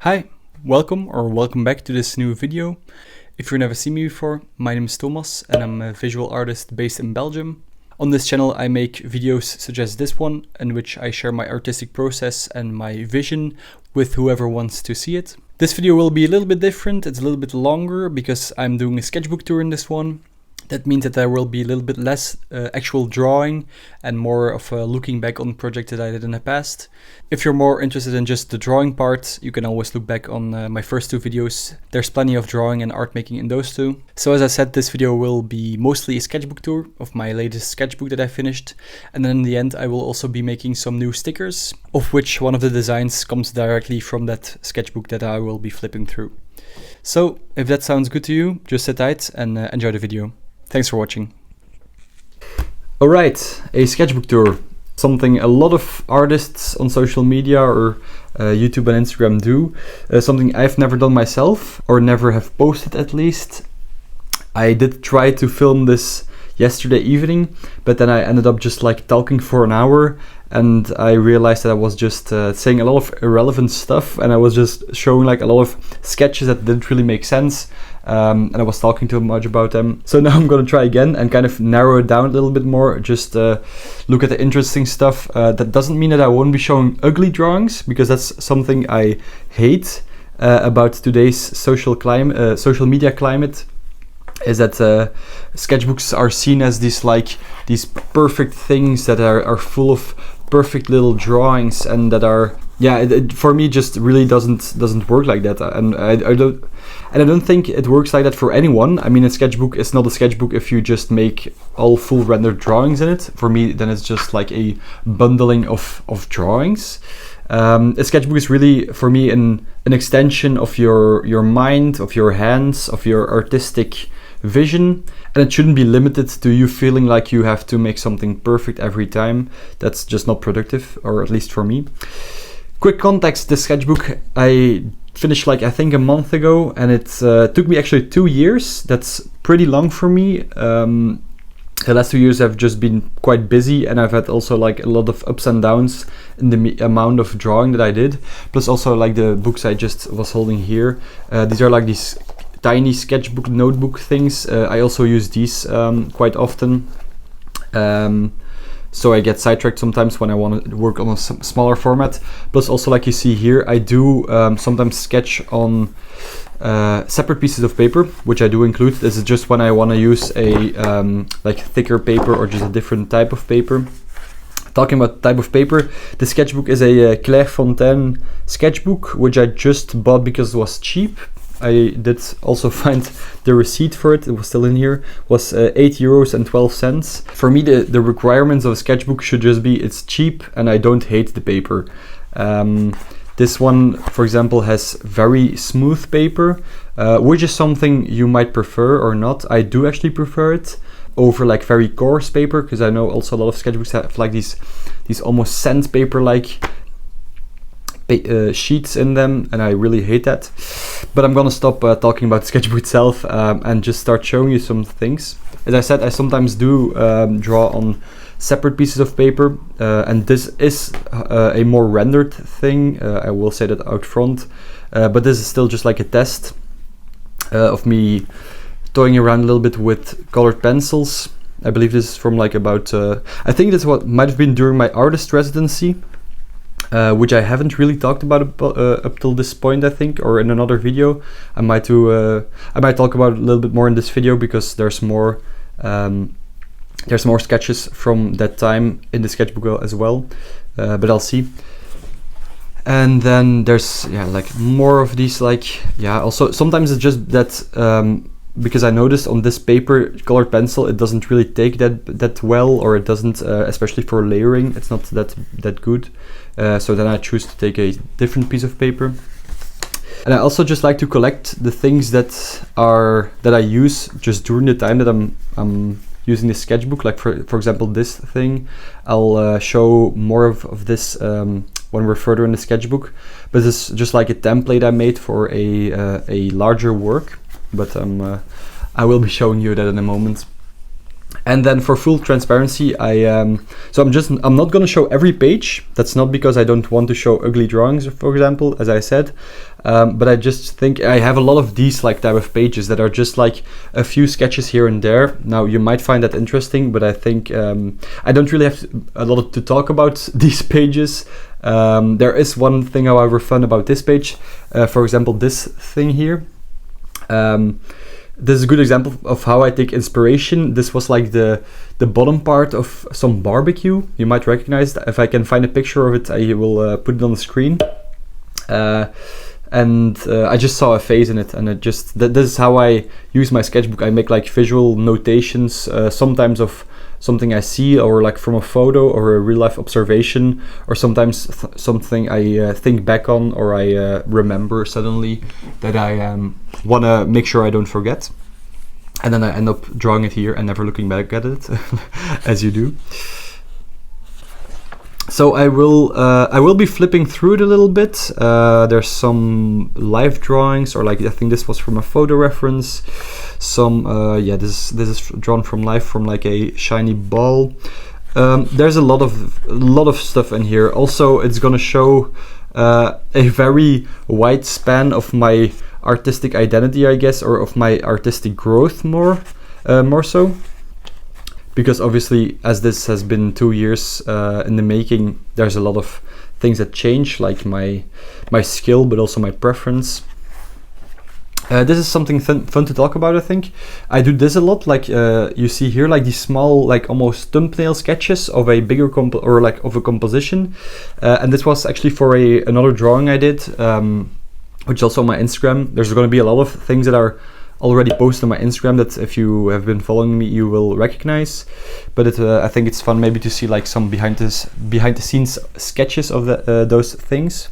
Hi, welcome back to this new video. If you've never seen me before, my name is Thomas and I'm a visual artist based in Belgium. On this channel I make videos such as this one, in which I share my artistic process and my vision with whoever wants to see it. This video will be a little bit different, it's a little bit longer because I'm doing a sketchbook tour in this one. That means that there will be a little bit less actual drawing and more of looking back on projects that I did in the past. If you're more interested in just the drawing part, you can always look back on my first two videos. There's plenty of drawing and art making in those two. So as I said, this video will be mostly a sketchbook tour of my latest sketchbook that I finished. And then in the end I will also be making some new stickers, of which one of the designs comes directly from that sketchbook that I will be flipping through. So if that sounds good to you, just sit tight and enjoy the video. Thanks for watching. Alright, a sketchbook tour. Something a lot of artists on social media or YouTube and Instagram do. Something I've never done myself, or never have posted at least. I did try to film this yesterday evening, but then I ended up just like talking for an hour, and I realized that I was just saying a lot of irrelevant stuff, and I was just showing like a lot of sketches that didn't really make sense. And I was talking too much about them. So now I'm gonna try again and kind of narrow it down a little bit more, just look at the interesting stuff. That doesn't mean that I won't be showing ugly drawings, because that's something I hate about today's social media climate, is that sketchbooks are seen as these perfect things that are full of perfect little drawings, and that are, yeah, it for me just really doesn't work like that, and I don't think it works like that for anyone. I mean, a sketchbook is not a sketchbook if you just make all full rendered drawings in it. For me, then it's just like a bundling of drawings. A sketchbook is really, for me, an extension of your mind, of your hands, of your artistic vision, and it shouldn't be limited to you feeling like you have to make something perfect every time. That's just not productive, or at least for me. Quick context, this sketchbook I finished like I think a month ago, and it took me actually 2 years. That's pretty long for me. The last 2 years I've just been quite busy, and I've had also like a lot of ups and downs in the amount of drawing that I did, plus also like the books I just was holding here. These are like these tiny sketchbook notebook things. I also use these quite often. So I get sidetracked sometimes when I want to work on a smaller format. Plus also, like you see here, I do sometimes sketch on separate pieces of paper, which I do include. This is just when I want to use a like thicker paper or just a different type of paper. Talking about type of paper, the sketchbook is a Clairefontaine sketchbook, which I just bought because it was cheap. I did also find the receipt for it, it was still in here, was €8.12. For me, the requirements of a sketchbook should just be it's cheap and I don't hate the paper. This one, for example, has very smooth paper, which is something you might prefer or not. I do actually prefer it over like very coarse paper, because I know also a lot of sketchbooks have like these almost sandpaper-like sheets in them, and I really hate that. But I'm gonna stop talking about the sketchbook itself and just start showing you some things. As I said, I sometimes do draw on separate pieces of paper, and this is a more rendered thing. I will say that out front, but this is still just like a test of me toying around a little bit with colored pencils. I believe this is from like about I think this what might have been during my artist residency, which I haven't really talked about up till this point, I think, or in another video. I might talk about it a little bit more in this video, because there's more sketches from that time in the sketchbook as well, but I'll see. And then there's like more of these, like also sometimes it's just that because I noticed on this paper colored pencil, it doesn't really take that well, or it doesn't, especially for layering, it's not that good. So then I choose to take a different piece of paper. And I also just like to collect the things that I use just during the time that I'm using the sketchbook. Like for example, this thing, I'll show more of this when we're further in the sketchbook. But this is just like a template I made for a larger work. But I will be showing you that in a moment. And then for full transparency, I'm not going to show every page. That's not because I don't want to show ugly drawings, for example, as I said. But I just think I have a lot of these like type of pages that are just like a few sketches here and there. Now you might find that interesting, but I think I don't really have a lot to talk about these pages. There is one thing, however, fun about this page. For example, this thing here. This is a good example of how I take inspiration. This was like the bottom part of some barbecue. You might recognize that. If I can find a picture of it, I will put it on the screen. And I just saw a face in it, and it just this is how I use my sketchbook. I make like visual notations, sometimes of something I see, or like from a photo or a real life observation, or sometimes something I think back on, or I remember suddenly that I want to make sure I don't forget. And then I end up drawing it here and never looking back at it, as you do. So I will be flipping through it a little bit. There's some live drawings, or like I think this was from a photo reference. Some this is drawn from life, from like a shiny ball. There's a lot of stuff in here. Also, it's gonna show a very wide span of my artistic identity, I guess, or of my artistic growth more so. Because obviously, as this has been 2 years in the making, there's a lot of things that change, like my skill, but also my preference. This is something fun to talk about, I think. I do this a lot, like you see here, like these small, like almost thumbnail sketches of a bigger of a composition. And this was actually for another drawing I did, which is also on my Instagram. There's going to be a lot of things that are already posted on my Instagram that if you have been following me, you will recognize. But I think it's fun maybe to see like some behind the scenes sketches of those things.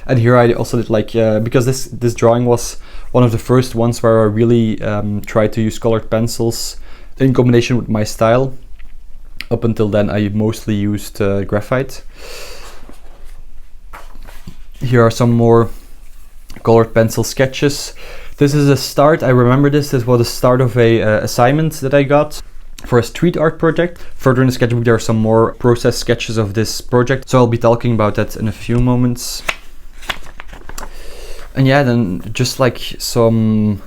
And here I also did like because this drawing was one of the first ones where I really tried to use colored pencils in combination with my style. Up until then, I mostly used graphite. Here are some more colored pencil sketches. This is a start. I remember this. This was the start of a assignment that I got for a street art project. Further in the sketchbook, there are some more process sketches of this project. So I'll be talking about that in a few moments. And yeah, then just like some...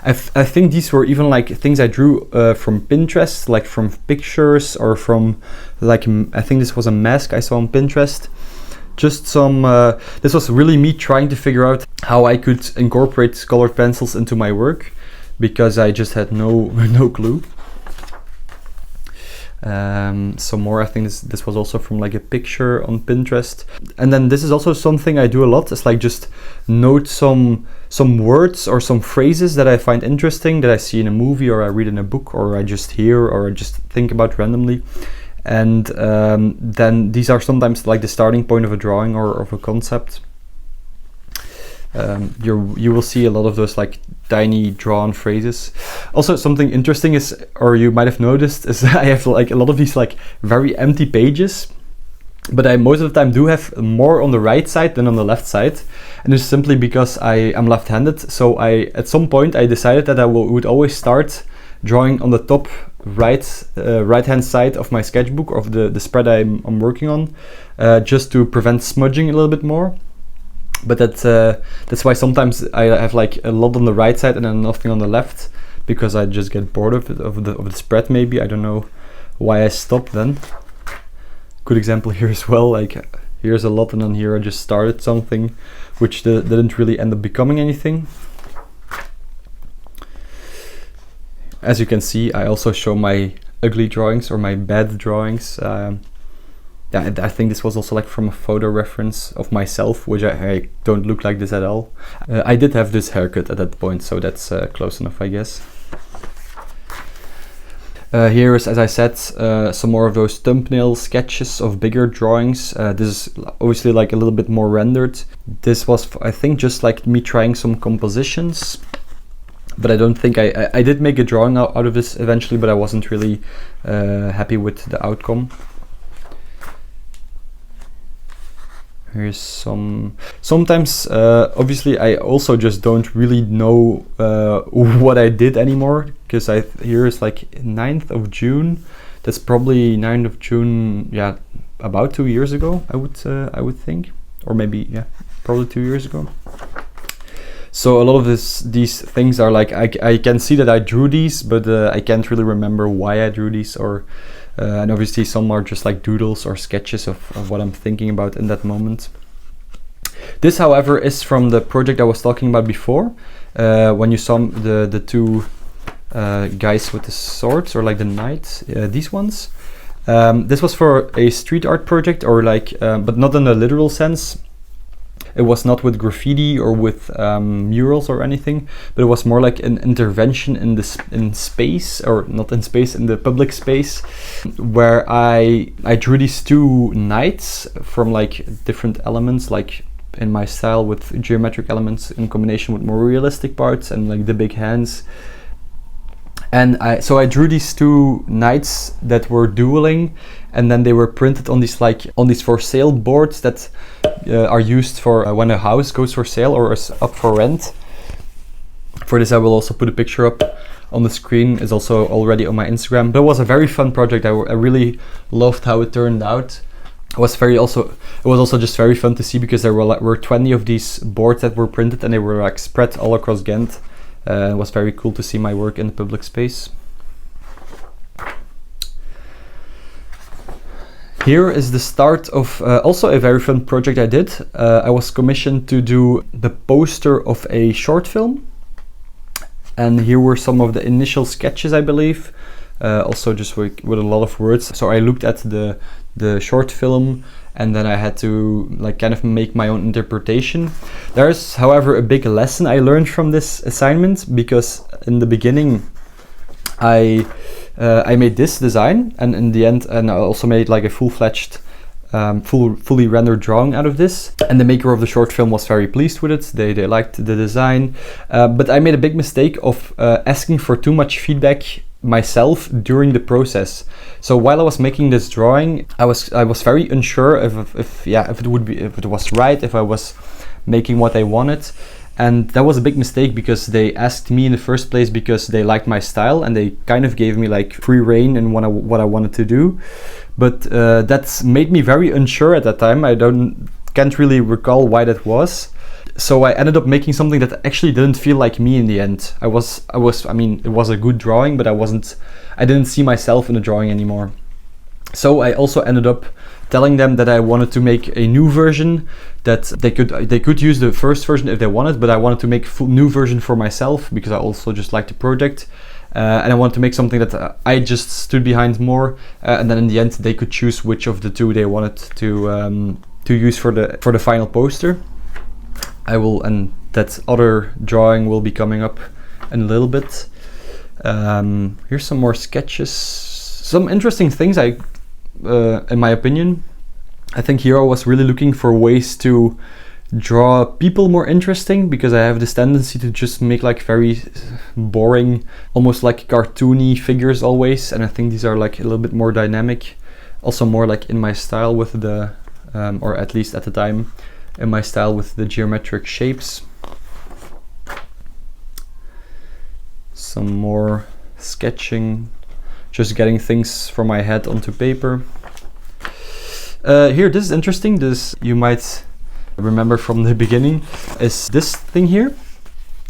I think these were even like things I drew from Pinterest, like from pictures, or from like, I think this was a mask I saw on Pinterest. Just some, this was really me trying to figure out how I could incorporate colored pencils into my work, because I just had no clue. Some more, I think this was also from like a picture on Pinterest. And then this is also something I do a lot. It's like just note some words or some phrases that I find interesting, that I see in a movie, or I read in a book, or I just hear, or I just think about randomly. And then these are sometimes like the starting point of a drawing or of a concept. You will see a lot of those like tiny drawn phrases. Also, something interesting is, or you might have noticed, is I have like a lot of these like very empty pages, but I most of the time do have more on the right side than on the left side. And it's simply because I am left-handed. So at some point I decided that I would always start drawing on the top right hand side of my sketchbook, of the spread I'm working on, just to prevent smudging a little bit more. But that's why sometimes I have like a lot on the right side and then nothing on the left, because I just get bored of the spread. Maybe I don't know why I stopped then. Good example here as well. Like here's a lot, and then here I just started something which didn't really end up becoming anything. As you can see, I also show my ugly drawings or my bad drawings. Yeah, I think this was also like from a photo reference of myself, which I don't look like this at all. I did have this haircut at that point, so that's close enough, I guess. Here is, as I said, some more of those thumbnail sketches of bigger drawings. This is obviously like a little bit more rendered. This was, I think, just like me trying some compositions. But I don't think I did make a drawing out of this eventually, but I wasn't really happy with the outcome. Here's sometimes obviously I also just don't really know what I did anymore, because here is like 9th of June. That's probably 9th of June, yeah, about 2 years ago, I would think, or maybe, yeah, probably 2 years ago. So a lot of these things are like, I can see that I drew these, but I can't really remember why I drew these, or and obviously some are just like doodles or sketches of what I'm thinking about in that moment. This, however, is from the project I was talking about before, when you saw the two guys with the swords, or like the knights, these ones. This was for a street art project, or like, but not in a literal sense. It was not with graffiti or with murals or anything, but it was more like an intervention in space, or not in space, in the public space, where I drew these two knights from like different elements, like in my style, with geometric elements in combination with more realistic parts and like the big hands. And so I drew these two knights that were dueling, and then they were printed on these for sale boards that are used for when a house goes for sale or is up for rent. For this, I will also put a picture up on the screen. It's also already on my Instagram. But it was a very fun project. I really loved how it turned out. It was also just very fun to see, because there were 20 of these boards that were printed, and they were like spread all across Ghent. It was very cool to see my work in the public space. Here is the start of also a very fun project I did. I was commissioned to do the poster of a short film. And here were some of the initial sketches, I believe. Also just with a lot of words. So I looked at the short film, and then I had to like kind of make my own interpretation. There's, however, a big lesson I learned from this assignment, because in the beginning I made this design, and in the end, and I also made like a full-fledged, fully rendered drawing out of this. And the maker of the short film was very pleased with it. They liked the design, but I made a big mistake of asking for too much feedback myself during the process. So while I was making this drawing, I was very unsure if it was right, if I was making what I wanted. And that was a big mistake, because they asked me in the first place because they liked my style, and they kind of gave me like free rein in what I wanted to do. But that's made me very unsure at that time. Can't really recall why that was. So I ended up making something that actually didn't feel like me in the end. I mean, it was a good drawing, but I didn't see myself in the drawing anymore. So I also ended up telling them that I wanted to make a new version, that they could use the first version if they wanted, but I wanted to make a full new version for myself, because I also just liked the project. And I wanted to make something that I just stood behind more, and then in the end they could choose which of the two they wanted to use for the final poster. And that other drawing will be coming up in a little bit. Here's some more sketches. Some interesting things, in my opinion. I think here I was really looking for ways to draw people more interesting, because I have this tendency to just make like very boring, almost like cartoony figures always. And I think these are like a little bit more dynamic, also more like in my style with the, or at least at the time, in my style with the geometric shapes. Some more sketching, just getting things from my head onto paper. Here, this is interesting. This you might remember from the beginning, is this thing here.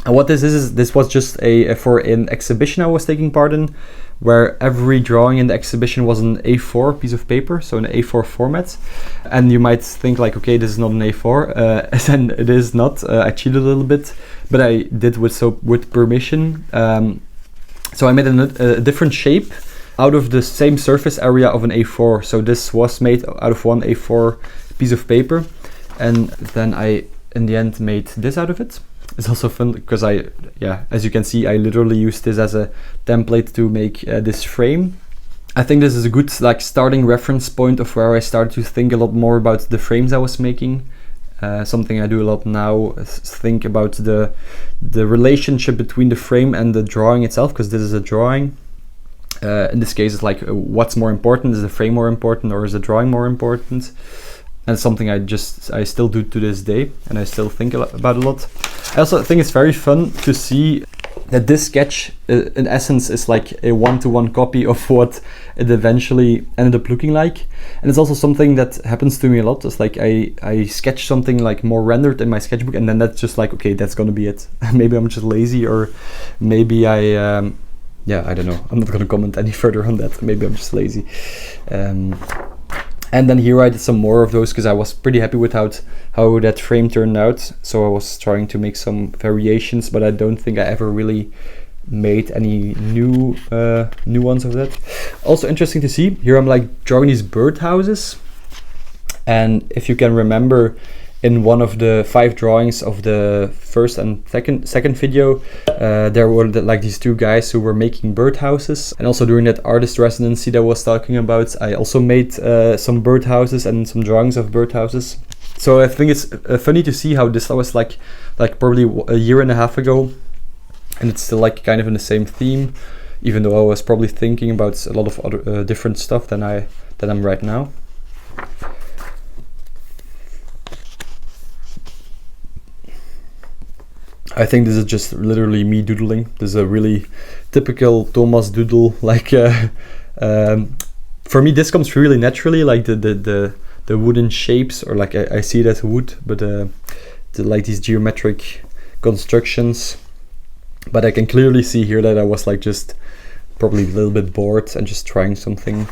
And what this is this was just for an exhibition I was taking part in, where every drawing in the exhibition was an A4 piece of paper, so an A4 format. And you might think like, okay, this is not an A4, and it is not. I cheated a little bit, but I did with permission. So I made a different shape out of the same surface area of an A4. So this was made out of one A4 piece of paper, and then I, in the end, made this out of it. It's also fun because as you can see, I literally used this as a template to make this frame. I think this is a good starting reference point of where I started to think a lot more about the frames I was making. Something I do a lot now is think about the relationship between the frame and the drawing itself, because this is a drawing. In this case, it's like, what's more important? Is the frame more important, or is the drawing more important? And it's something I still do to this day, and I still think about a lot. I also think it's very fun to see that this sketch in essence is like a one-to-one copy of what it eventually ended up looking like. And it's also something that happens to me a lot. It's like I sketch something like more rendered in my sketchbook, and then that's just like, okay, that's gonna be it. Maybe I'm just lazy, or maybe I don't know, I'm not gonna comment any further on that. Maybe I'm just lazy. And then here I did some more of those because I was pretty happy with how that frame turned out. So I was trying to make some variations, but I don't think I ever really made any new ones of that. Also interesting to see, here I'm like drawing these birdhouses. And if you can remember, in one of the 5 drawings of the first and second video, there were like these 2 guys who were making birdhouses. And also during that artist residency that I was talking about, I also made some birdhouses and some drawings of birdhouses. So I think it's funny to see how this was like probably a year and a half ago, and it's still like kind of in the same theme, even though I was probably thinking about a lot of other different stuff than I'm right now. I think this is just literally me doodling. This is a really typical Thomas doodle. Like for me, this comes really naturally. Like the wooden shapes, or like I see it as wood, but like these geometric constructions. But I can clearly see here that I was like just probably a little bit bored and just trying something.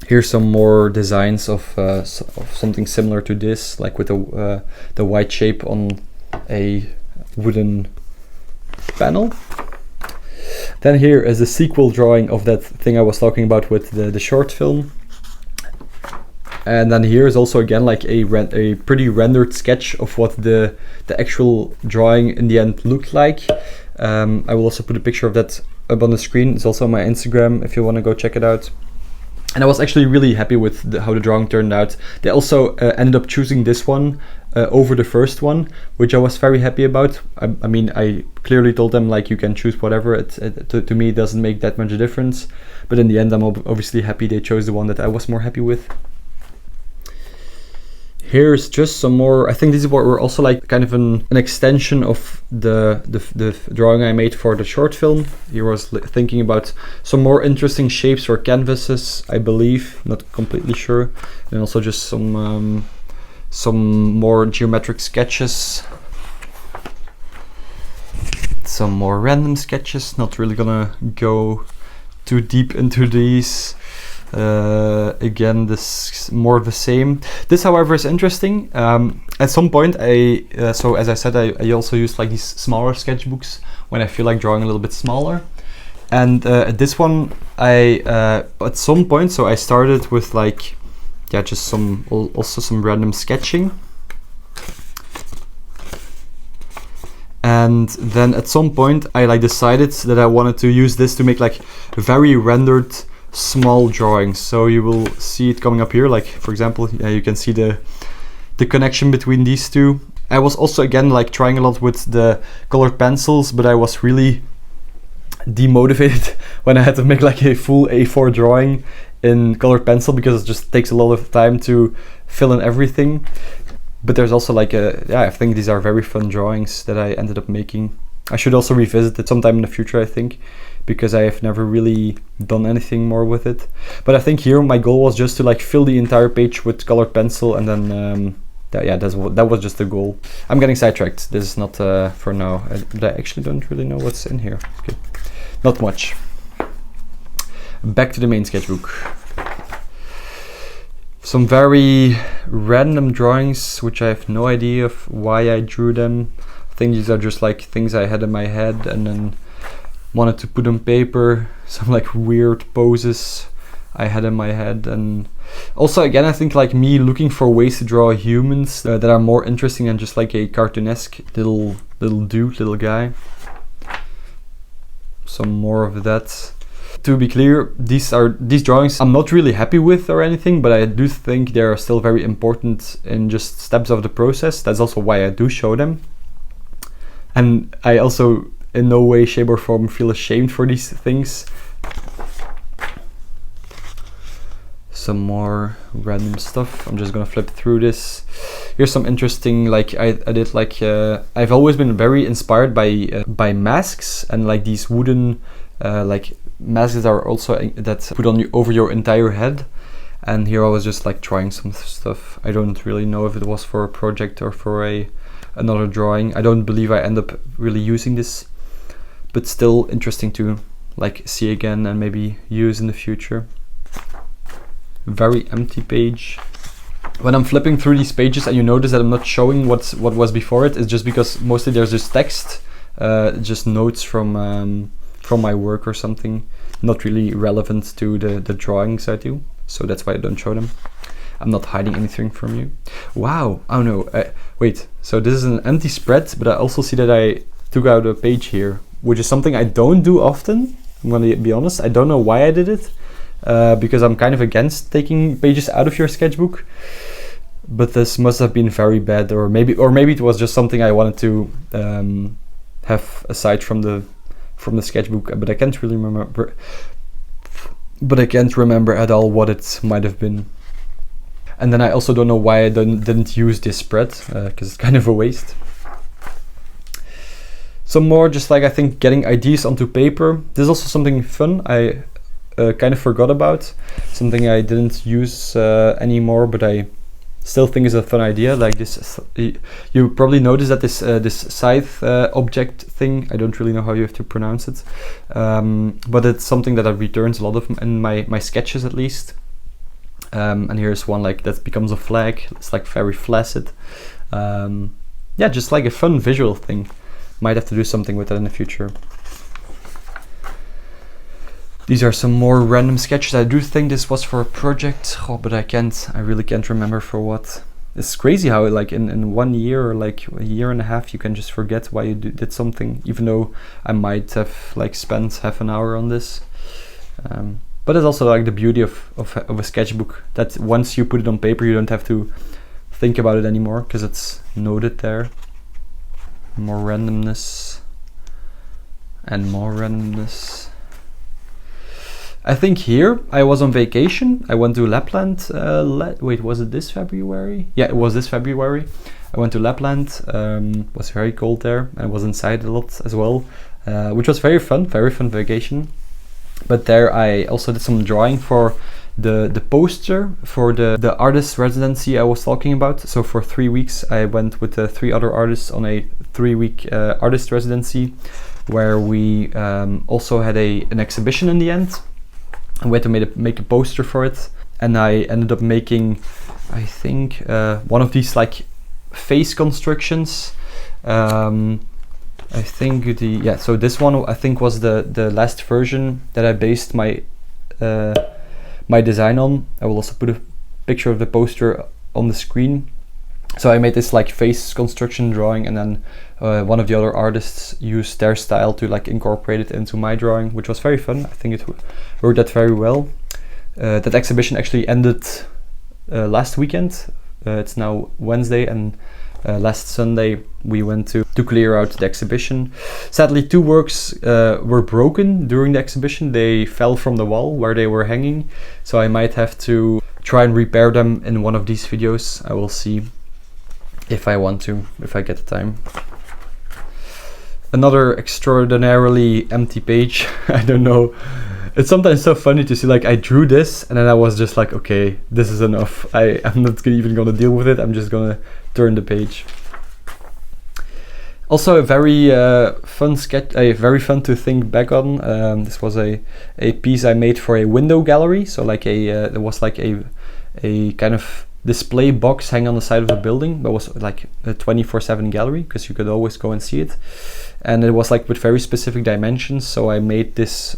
Here's some more designs of something similar to this, like with the white shape on a wooden panel. Then here is a sequel drawing of that thing I was talking about with the short film. And then here is also again like a pretty rendered sketch of what the actual drawing in the end looked like. I will also put a picture of that up on the screen. It's also on my Instagram if you want to go check it out. And I was actually really happy with how the drawing turned out. They also ended up choosing this one over the first one, which I was very happy about. I mean, I clearly told them like you can choose whatever. To me, it doesn't make that much difference. But in the end, I'm obviously happy they chose the one that I was more happy with. Here's just some more. I think these were also like kind of an extension of the drawing I made for the short film. Here I was thinking about some more interesting shapes or canvases, I believe, not completely sure. And also just some more geometric sketches, some more random sketches. Not really gonna go too deep into these. Again, this more of the same. This, however, is interesting. At some point, so as I said, I also use like these smaller sketchbooks when I feel like drawing a little bit smaller. And this one, at some point, so I started with like, just some random sketching. And then at some point, I like decided that I wanted to use this to make like very rendered small drawings. So you will see it coming up here, like for example, you can see the connection between these two. I was also again like trying a lot with the colored pencils, but I was really demotivated when I had to make like a full A4 drawing in colored pencil, because it just takes a lot of time to fill in everything. But there's also like I think these are very fun drawings that I ended up making. I should also revisit it sometime in the future, I think, because I have never really done anything more with it. But I think here my goal was just to like fill the entire page with colored pencil, and then that was just the goal. I'm getting sidetracked. This is not for now, but I actually don't really know what's in here. Okay, not much. Back to the main sketchbook. Some very random drawings, which I have no idea of why I drew them. I think these are just like things I had in my head and then wanted to put on paper. Some like weird poses I had in my head. And also again, I think like me looking for ways to draw humans that are more interesting than just like a cartoonesque little dude, little guy. Some more of that. To be clear, these drawings I'm not really happy with or anything, but I do think they are still very important in just steps of the process. That's also why I do show them. And I also in no way, shape or form feel ashamed for these things. Some more random stuff. I'm just gonna flip through this. here's some interesting, like I did like I've always been very inspired by masks and like these wooden like masks that are also that put on you over your entire head. And here I was just like trying some stuff. I don't really know if it was for a project or for another drawing. I don't believe I end up really using this, but still interesting to like see again and maybe use in the future. Very empty page. When I'm flipping through these pages and you notice that I'm not showing what was before it's just because mostly there's just text, just notes from my work or something, not really relevant to the drawings I do. So that's why I don't show them. I'm not hiding anything from you. Wow, oh no, wait, so this is an empty spread, but I also see that I took out a page here, which is something I don't do often. I'm gonna be honest, I don't know why I did it, because I'm kind of against taking pages out of your sketchbook, but this must have been very bad, or maybe it was just something I wanted to have aside from the sketchbook, but I can't really remember. But I can't remember at all what it might have been. And then I also don't know why I didn't use this spread, because it's kind of a waste. Some more just like I think getting ideas onto paper. This is also something fun I kind of forgot about. Something I didn't use anymore, but I still think is a fun idea. Like this, you probably noticed that this scythe object thing, I don't really know how you have to pronounce it, but it's something that I returns a lot of in my sketches at least. And here's one like that becomes a flag. It's like very flaccid. Yeah, just like a fun visual thing. Might have to do something with that in the future. These are some more random sketches. I do think this was for a project, but I really can't remember for what. It's crazy how like in 1 year or like a year and a half you can just forget why you did something, even though I might have like spent half an hour on this. But it's also like the beauty of a sketchbook, that once you put it on paper you don't have to think about it anymore because it's noted there. More randomness and more randomness. I think here I was on vacation. I went to Lapland. Wait, was it this February? Yeah, it was this February. I went to Lapland. Was very cold there. I was inside a lot as well, which was very fun vacation. But there I also did some drawing for the poster for the artist residency I was talking about. So for 3 weeks I went with 3 other artists on a 3-week artist residency, where we also had an exhibition in the end. We had to make a poster for it, and I ended up making, I think, one of these like face constructions. I think so this one I think was the last version that I based my design on. I will also put a picture of the poster on the screen. So I made this like face construction drawing, and then one of the other artists used their style to like incorporate it into my drawing, which was very fun. I think it worked out very well. That exhibition actually ended last weekend. It's now Wednesday, and last Sunday we went to clear out the exhibition. Sadly, 2 works were broken during the exhibition. They fell from the wall where they were hanging, so I might have to try and repair them in one of these videos. I will see if I want to, if I get the time. Another extraordinarily empty page. I don't know. It's sometimes so funny to see, like, I drew this and then I was just like, okay, this is enough. I'm not even gonna deal with it. I'm just gonna turn the page. Also a very fun sketch, very fun to think back on. This was a piece I made for a window gallery. So like there was like a kind of display box hanging on the side of the building, but was like a 24/7 gallery because you could always go and see it. And it was like with very specific dimensions. So I made this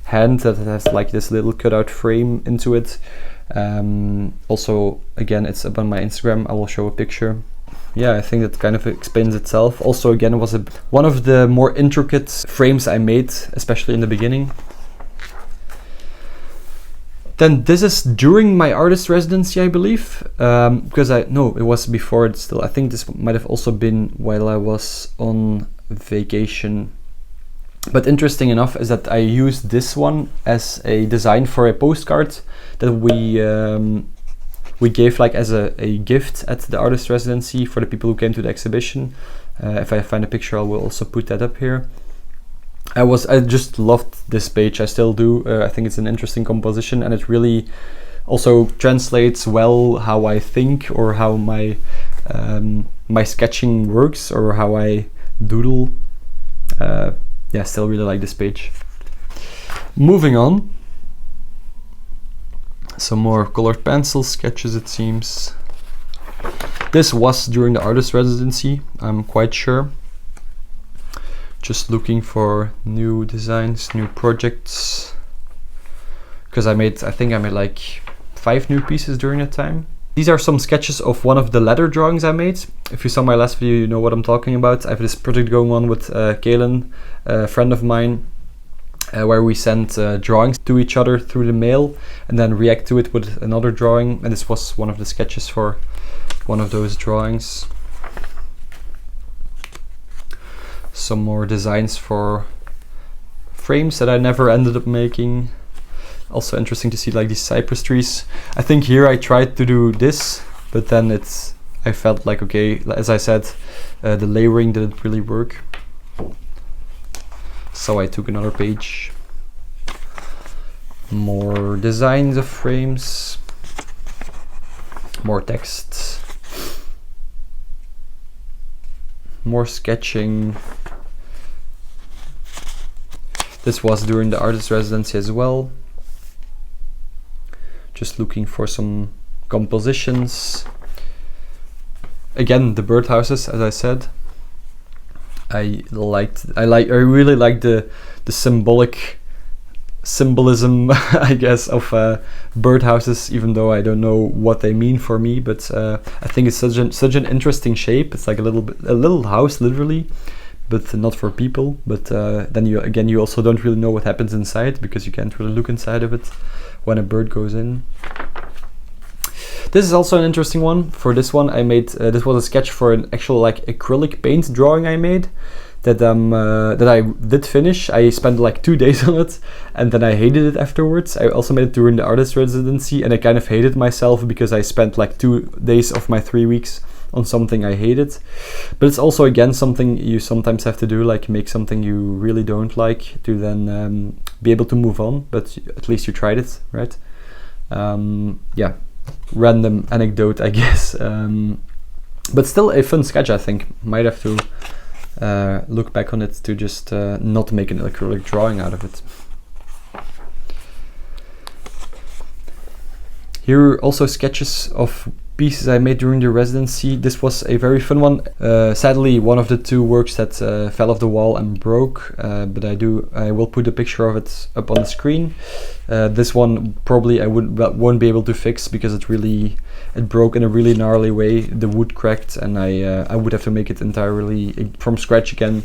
hand that has like this little cutout frame into it. Also, again, it's up on my Instagram. I will show a picture. Yeah, I think that kind of explains itself. Also, again, it was one of the more intricate frames I made, especially in the beginning. Then this is during my artist residency, I believe, because it was before it still. I think this might have also been while I was on vacation. But interesting enough is that I used this one as a design for a postcard that we we gave like as a gift at the artist residency for the people who came to the exhibition. If I find a picture, I will also put that up here. I just loved this page. I still do. I think it's an interesting composition, and it really also translates well how I think, or how my my sketching works, or how I doodle. Yeah, still really like this page. Moving on. Some more colored pencil sketches, it seems. This was during the artist residency, I'm quite sure. Just looking for new designs, new projects. Because I think I made like 5 new pieces during that time. These are some sketches of one of the letter drawings I made. If you saw my last video, you know what I'm talking about. I have this project going on with Kaylin, a friend of mine, where we send drawings to each other through the mail and then react to it with another drawing. And this was one of the sketches for one of those drawings. Some more designs for frames that I never ended up making. Also interesting to see like these cypress trees. I think here I tried to do this, but then I felt like, okay, as I said, the layering didn't really work. So I took another page. More designs of frames. More text. More sketching. This was during the artist residency as well. Just looking for some compositions. Again, the birdhouses, as I said. I really like the symbolism, I guess, of birdhouses, even though I don't know what they mean for me. But I think it's such an interesting shape. It's like a little house, literally, but not for people. But then you also don't really know what happens inside, because you can't really look inside of it when a bird goes in. This is also an interesting one. For this one, I made this was a sketch for an actual like acrylic paint drawing I made that I did finish. I spent like 2 days on it, and then I hated it afterwards. I also made it during the artist residency, and I kind of hated myself because I spent like 2 days of my 3 weeks on something I hated. But it's also again something you sometimes have to do, like make something you really don't like to then be able to move on. But at least you tried it, right? Yeah. Random anecdote, I guess, but still a fun sketch. I think might have to look back on it to just not make an acrylic drawing out of it. Here are also sketches of pieces I made during the residency. This was a very fun one. Sadly, one of the 2 works that fell off the wall and broke, but I will put a picture of it up on the screen. This one probably I won't be able to fix because it broke in a really gnarly way. The wood cracked, and I would have to make it entirely from scratch again,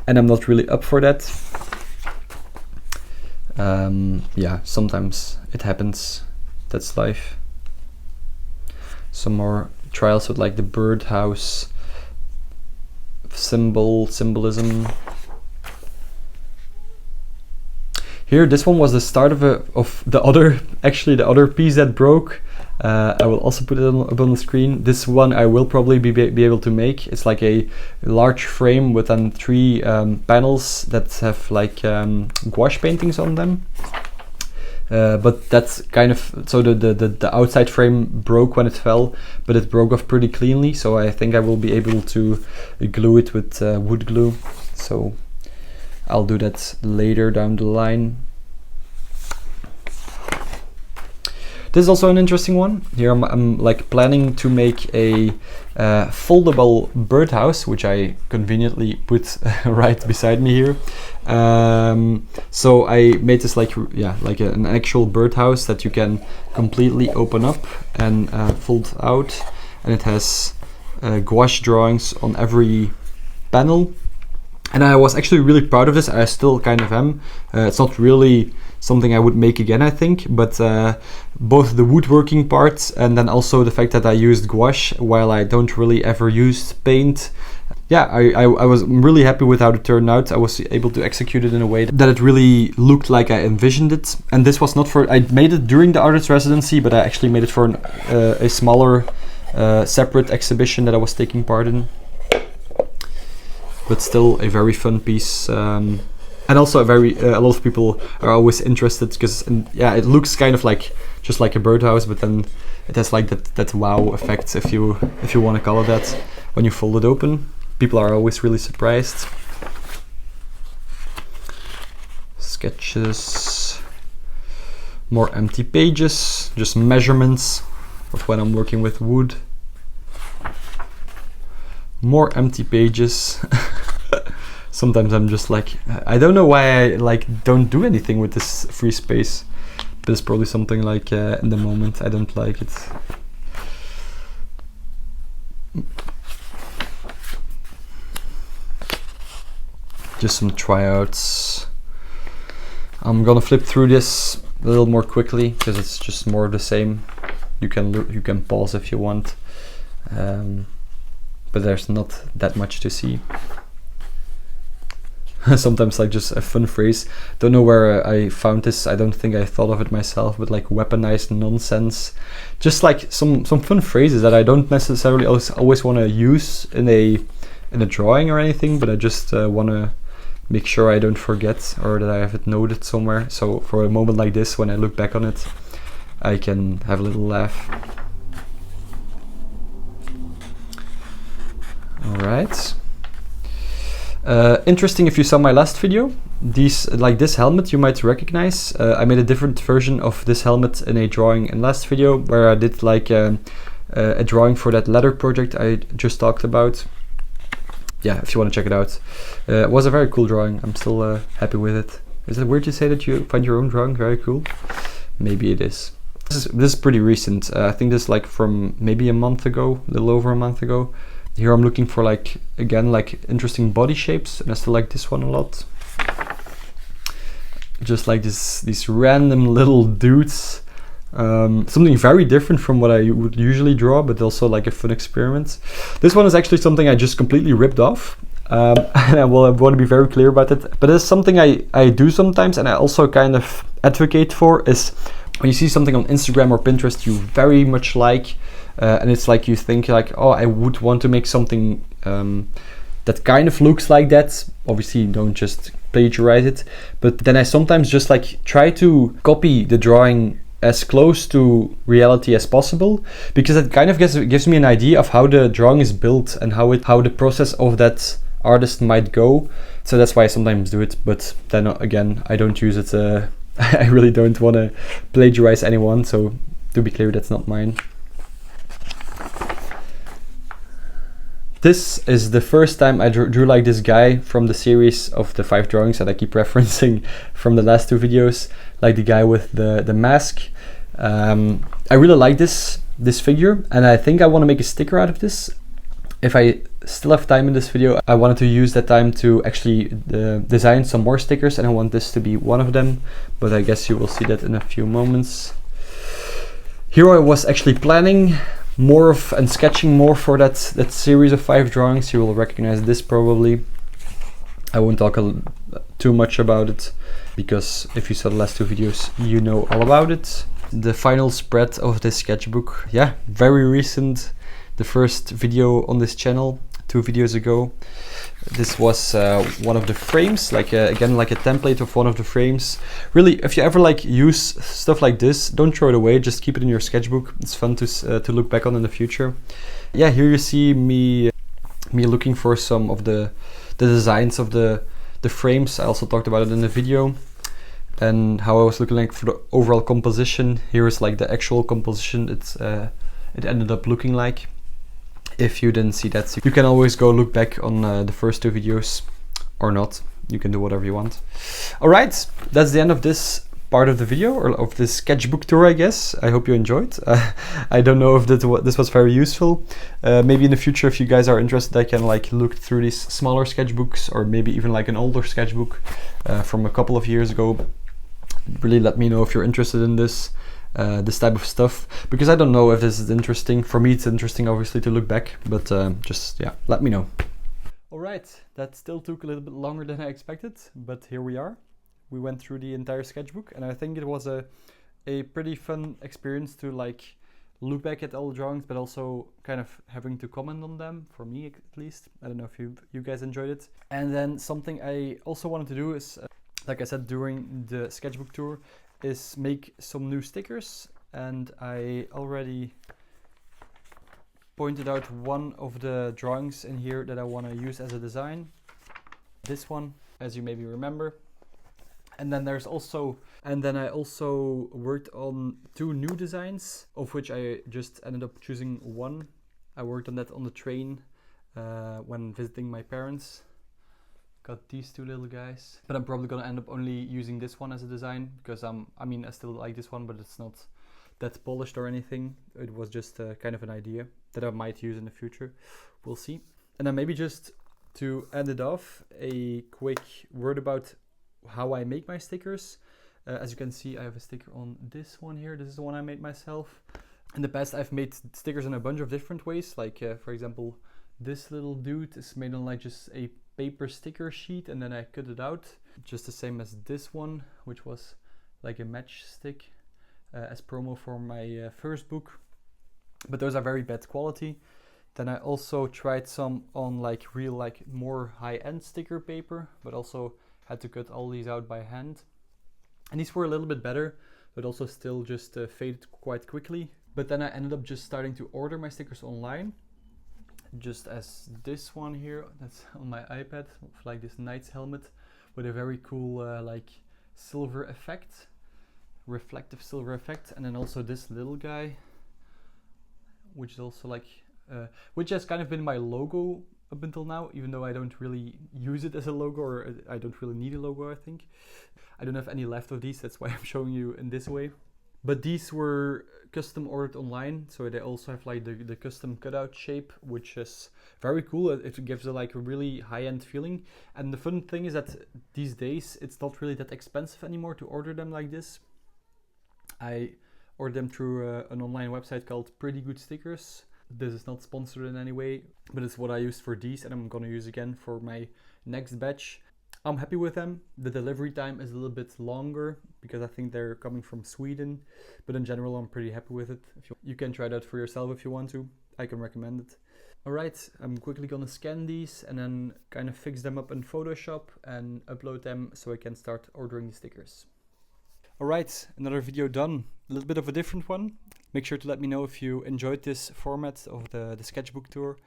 and I'm not really up for that. Yeah, sometimes it happens. That's life. Some more trials with like the birdhouse symbolism. Here, this one was the start of the other piece that broke. I will also put it up on the screen. This one I will probably be able to make. It's like a large frame with 3 panels that have like gouache paintings on them. But that's kind of, so the outside frame broke when it fell, but it broke off pretty cleanly, so I think I will be able to glue it with wood glue. So I'll do that later down the line. This is also an interesting one. Here I'm like planning to make a foldable birdhouse, which I conveniently put right beside me here. So I made this like an actual birdhouse that you can completely open up and fold out, and it has gouache drawings on every panel. And I was actually really proud of this. I still kind of am. It's not really something I would make again, I think, but both the woodworking parts and then also the fact that I used gouache while I don't really ever use paint yeah, I was really happy with how it turned out. I was able to execute it in a way that it really looked like I envisioned it. And this was not for, I made it during the artist residency, but I actually made it for a smaller separate exhibition that I was taking part in. But still a very fun piece. And also a lot of people are always interested because yeah, it looks kind of like just like a birdhouse, but then it has like that wow effect, if you want to call it that, when you fold it open. People are always really surprised. Sketches, more empty pages, just measurements of when I'm working with wood. More empty pages. Sometimes I'm just like, I don't know why I like don't do anything with this free space, but it's probably something like in the moment I don't like it. Just some tryouts. I'm gonna flip through this a little more quickly because it's just more of the same. You can pause if you want, but there's not that much to see. Sometimes like just a fun phrase. Don't know where I found this. I don't think I thought of it myself, but like weaponized nonsense. Just like some fun phrases that I don't necessarily always want to use in a drawing or anything, but I just want to make sure I don't forget or that I have it noted somewhere. So for a moment like this, when I look back on it, I can have a little laugh. All right. Interesting, if you saw my last video, like this helmet you might recognize. I made a different version of this helmet in a drawing in last video where I did like a drawing for that leather project I just talked about. Yeah, if you want to check it out. It was a very cool drawing. I'm still happy with it. Is it weird to say that you find your own drawing very cool? Maybe it is. This is pretty recent. I think this is like from maybe a month ago, a little over a month ago. Here I'm looking for like, again, like interesting body shapes, and I still like this one a lot. Just like these random little dudes. Something very different from what I would usually draw, but also like a fun experiment. This one is actually something I just completely ripped off. And I want to be very clear about it. But it's something I do sometimes, and I also kind of advocate for, is when you see something on Instagram or Pinterest you very much like, and it's like you think like, oh, I would want to make something that kind of looks like that. Obviously don't just plagiarize it, but then I sometimes just like try to copy the drawing as close to reality as possible, because it kind of gives me an idea of how the drawing is built and how the process of that artist might go. So that's why I sometimes do it, but then again, I don't use it. I really don't want to plagiarize anyone, so to be clear, that's not mine. This is the first time I drew like this guy from the series of the 5 drawings that I keep referencing from the last 2 videos, like the guy with the mask. I really like this figure, and I think I want to make a sticker out of this. If I still have time in this video, I wanted to use that time to actually design some more stickers, and I want this to be one of them, but I guess you will see that in a few moments. Here I was actually planning more of and sketching more for that series of 5 drawings. You will recognize this probably. I won't talk too much about it, because if you saw the last 2 videos, you know all about it. The final spread of this sketchbook, yeah, very recent. The first video on this channel 2 videos ago. This was one of the frames, like again, like a template of one of the frames. Really, if you ever like use stuff like this, don't throw it away, just keep it in your sketchbook. It's fun to look back on in the future. Yeah, here you see me looking for some of the designs of the frames. I also talked about it in the video, and how I was looking like for the overall composition. Here is like the actual composition it ended up looking like. If you didn't see that, you can always go look back on the first 2 videos, or not. You can do whatever you want. All right, that's the end of this part of the video, or of this sketchbook tour, I guess. I hope you enjoyed. I don't know if this was very useful. Maybe in the future, if you guys are interested, I can like look through these smaller sketchbooks, or maybe even like an older sketchbook from a couple of years ago. Really let me know if you're interested in this type of stuff, because I don't know if this is interesting. For me, it's interesting obviously to look back, but just, yeah, let me know. Alright, that still took a little bit longer than I expected, but here we are. We went through the entire sketchbook, and I think it was a pretty fun experience to like look back at all the drawings, but also kind of having to comment on them, for me at least. I don't know if you guys enjoyed it. And then something I also wanted to do is, like I said during the sketchbook tour, is make some new stickers. And I already pointed out one of the drawings in here that I want to use as a design. This one, as you maybe remember. And then I also worked on 2 new designs, of which I just ended up choosing one. I worked on that on the train when visiting my parents. Got these 2 little guys, but I'm probably gonna end up only using this one as a design because I still like this one, but it's not that polished or anything. It was just kind of an idea that I might use in the future. We'll see. And then maybe just to end it off, a quick word about how I make my stickers. As you can see, I have a sticker on this one here. This is the one I made myself. In the past, I've made stickers in a bunch of different ways. Like, for example, this little dude is made on like just a paper sticker sheet, and then I cut it out. Just the same as this one, which was like a matchstick as promo for my first book. But those are very bad quality. Then I also tried some on like real, like more high-end sticker paper, but also had to cut all these out by hand. And these were a little bit better, but also still just faded quite quickly. But then I ended up just starting to order my stickers online, just as this one here, that's on my iPad, with like this knight's helmet with a very cool like silver effect, reflective silver effect. And then also this little guy, which is also like, which has kind of been my logo up until now, even though I don't really use it as a logo, or I don't really need a logo, I think. I don't have any left of these, that's why I'm showing you in this way. But these were custom ordered online, so they also have like the custom cutout shape, which is very cool. It gives a like a really high-end feeling. And the fun thing is that these days it's not really that expensive anymore to order them like this. I ordered them through an online website called Pretty Good Stickers. This is not sponsored in any way, but it's what I used for these, and I'm gonna use again for my next batch. I'm happy with them. The delivery time is a little bit longer because I think they're coming from Sweden, but in general I'm pretty happy with it. You can try it out for yourself if you want to. I can recommend it. Alright, I'm quickly gonna scan these and then kind of fix them up in Photoshop and upload them so I can start ordering the stickers. Alright, another video done. A little bit of a different one. Make sure to let me know if you enjoyed this format of the sketchbook tour.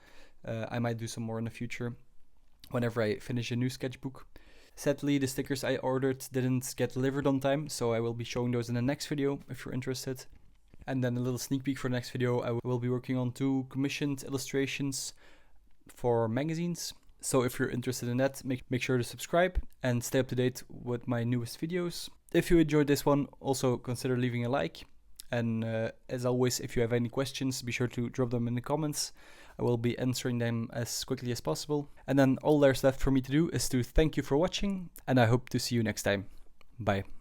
I might do some more in the future whenever I finish a new sketchbook. Sadly, the stickers I ordered didn't get delivered on time, so I will be showing those in the next video if you're interested. And then a little sneak peek for the next video, I will be working on 2 commissioned illustrations for magazines. So if you're interested in that, make sure to subscribe and stay up to date with my newest videos. If you enjoyed this one, also consider leaving a like. And as always, if you have any questions, be sure to drop them in the comments. I will be answering them as quickly as possible. And then all there's left for me to do is to thank you for watching, and I hope to see you next time. Bye.